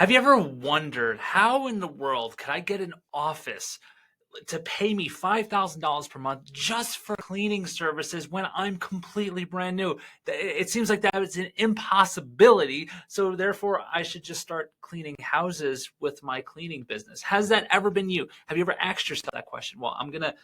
Have you ever wondered how in the world could I get an office to pay me $5,000 per month just for cleaning services when I'm completely brand new? It seems like that is an impossibility. So therefore, I should just start cleaning houses with my cleaning business. Has that ever been you? Have you ever asked yourself that question? Well, I'm gonna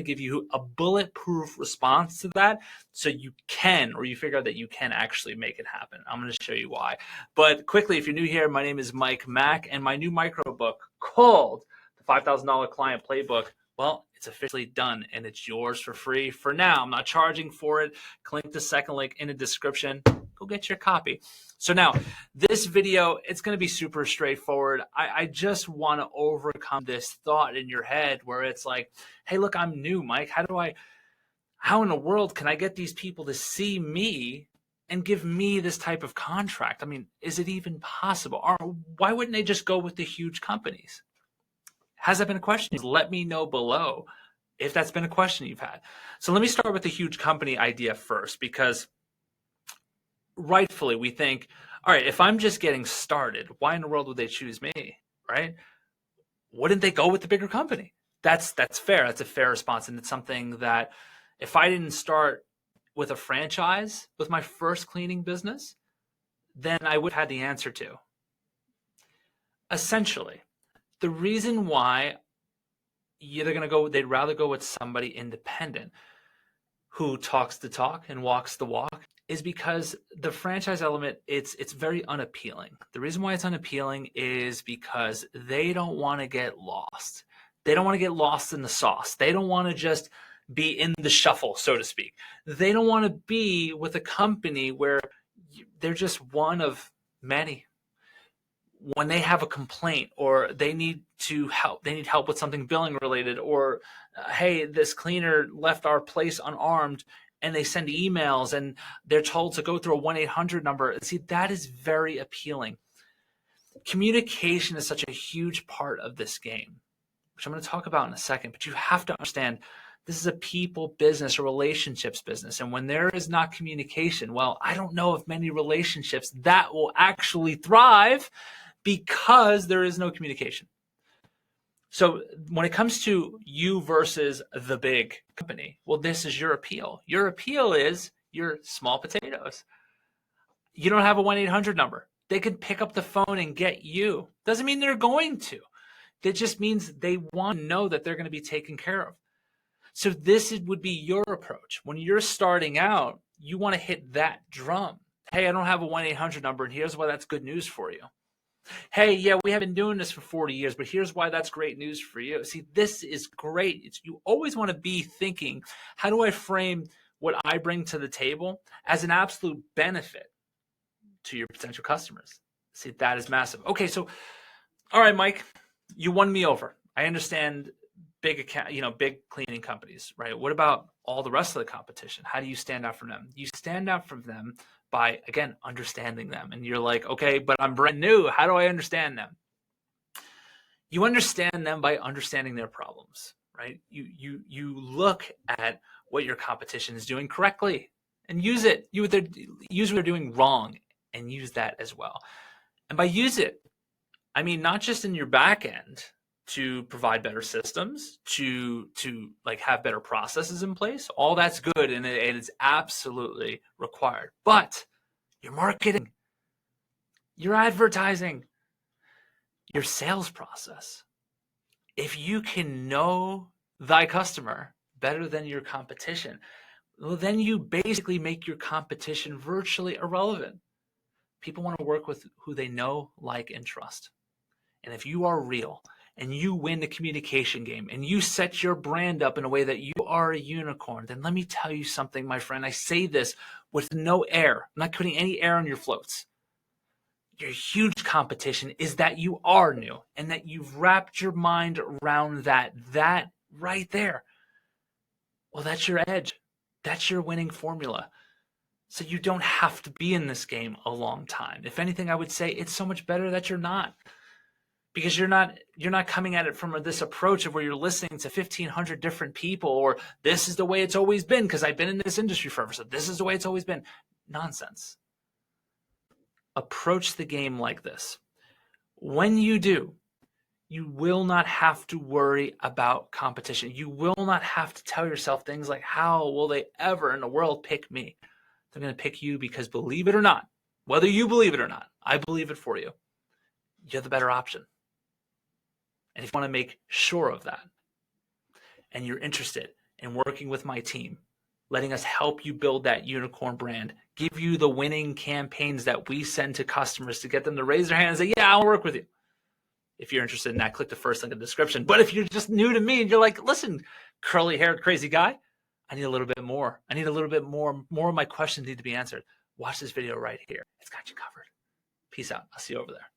give you a bulletproof response to that, so you can, or you figure out that you can actually make it happen. I'm gonna show you why. But quickly, if you're new here, my name is Mike Mack, and my new micro book called the $5,000 Client Playbook, well, it's officially done, and it's yours for free for now. I'm not charging for it. Click the second link in the description. Go get your copy. So now, this video, it's going to be super straightforward. I just want to overcome this thought in your head where it's like, hey, look, I'm new, Mike. How in the world can I get these people to see me and give me this type of contract? I mean, is it even possible? Or why wouldn't they just go with the huge companies? Has that been a question? Let me know below if that's been a question you've had. So let me start with the huge company idea first, because rightfully we think, all right, if I'm just getting started, why in the world would they choose me, right? Wouldn't they go with the bigger company? That's fair. That's a fair response. And it's something that if I didn't start with a franchise with my first cleaning business, then I would have had the answer to. Essentially, the reason why they'd rather go with somebody independent who talks the talk and walks the walk is because the franchise element, it's very unappealing. The reason why it's unappealing is because they don't want to get lost. They don't want to get lost in the sauce. They don't want to just be in the shuffle, so to speak. They don't want to be with a company where they're just one of many. When they have a complaint or they need help with something billing related, or hey, this cleaner left our place unarmed, and they send emails and they're told to go through a 1-800 number. See, that is very appealing. Communication is such a huge part of this game, which I'm going to talk about in a second, but you have to understand this is a people business, a relationships business. And when there is not communication, well, I don't know of many relationships that will actually thrive because there is no communication. So when it comes to you versus the big company, well, this is your appeal. Your appeal is you're small potatoes. You don't have a 1-800 number. They could pick up the phone and get you. Doesn't mean they're going to. That just means they want to know that they're going to be taken care of. So this would be your approach. When you're starting out, you want to hit that drum. Hey, I don't have a 1-800 number, and here's why that's good news for you. Hey, yeah, we have been doing this for 40 years, but here's why that's great news for you. See, this is great. You always want to be thinking, how do I frame what I bring to the table as an absolute benefit to your potential customers? See, that is massive. Okay, so, all right, Mike, you won me over. I understand big cleaning companies, right? What about all the rest of the competition? How do you stand out from them? You stand out from them by, again, understanding them. And you're like, okay, but I'm brand new. How do I understand them? You understand them by understanding their problems, right? You look at what your competition is doing correctly and use it. Use what they're doing wrong and use that as well. And by use it, I mean not just in your back end to provide better systems, to like have better processes in place. All that's good, and it is absolutely required. But your marketing, your advertising, your sales process, if you can know thy customer better than your competition, well, then you basically make your competition virtually irrelevant. People want to work with who they know, like, and trust. And if you are real, and you win the communication game, and you set your brand up in a way that you are a unicorn, then let me tell you something, my friend. I say this with no air. I'm not putting any air on your floats. Your huge competition is that you are new and that you've wrapped your mind around that right there. Well, that's your edge. That's your winning formula. So you don't have to be in this game a long time. If anything, I would say it's so much better that you're not. Because you're not coming at it from this approach of where you're listening to 1,500 different people, or this is the way it's always been because I've been in this industry forever, so this is the way it's always been. Nonsense. Approach the game like this. When you do, you will not have to worry about competition. You will not have to tell yourself things like, how will they ever in the world pick me? They're going to pick you because, believe it or not, whether you believe it or not, I believe it for you, you're the better option. And if you want to make sure of that, and you're interested in working with my team, letting us help you build that unicorn brand, give you the winning campaigns that we send to customers to get them to raise their hand and say, yeah, I'll work with you. If you're interested in that, click the first link in the description. But if you're just new to me and you're like, listen, curly-haired crazy guy, I need a little bit more. I need a little bit more. More of my questions need to be answered. Watch this video right here. It's got you covered. Peace out. I'll see you over there.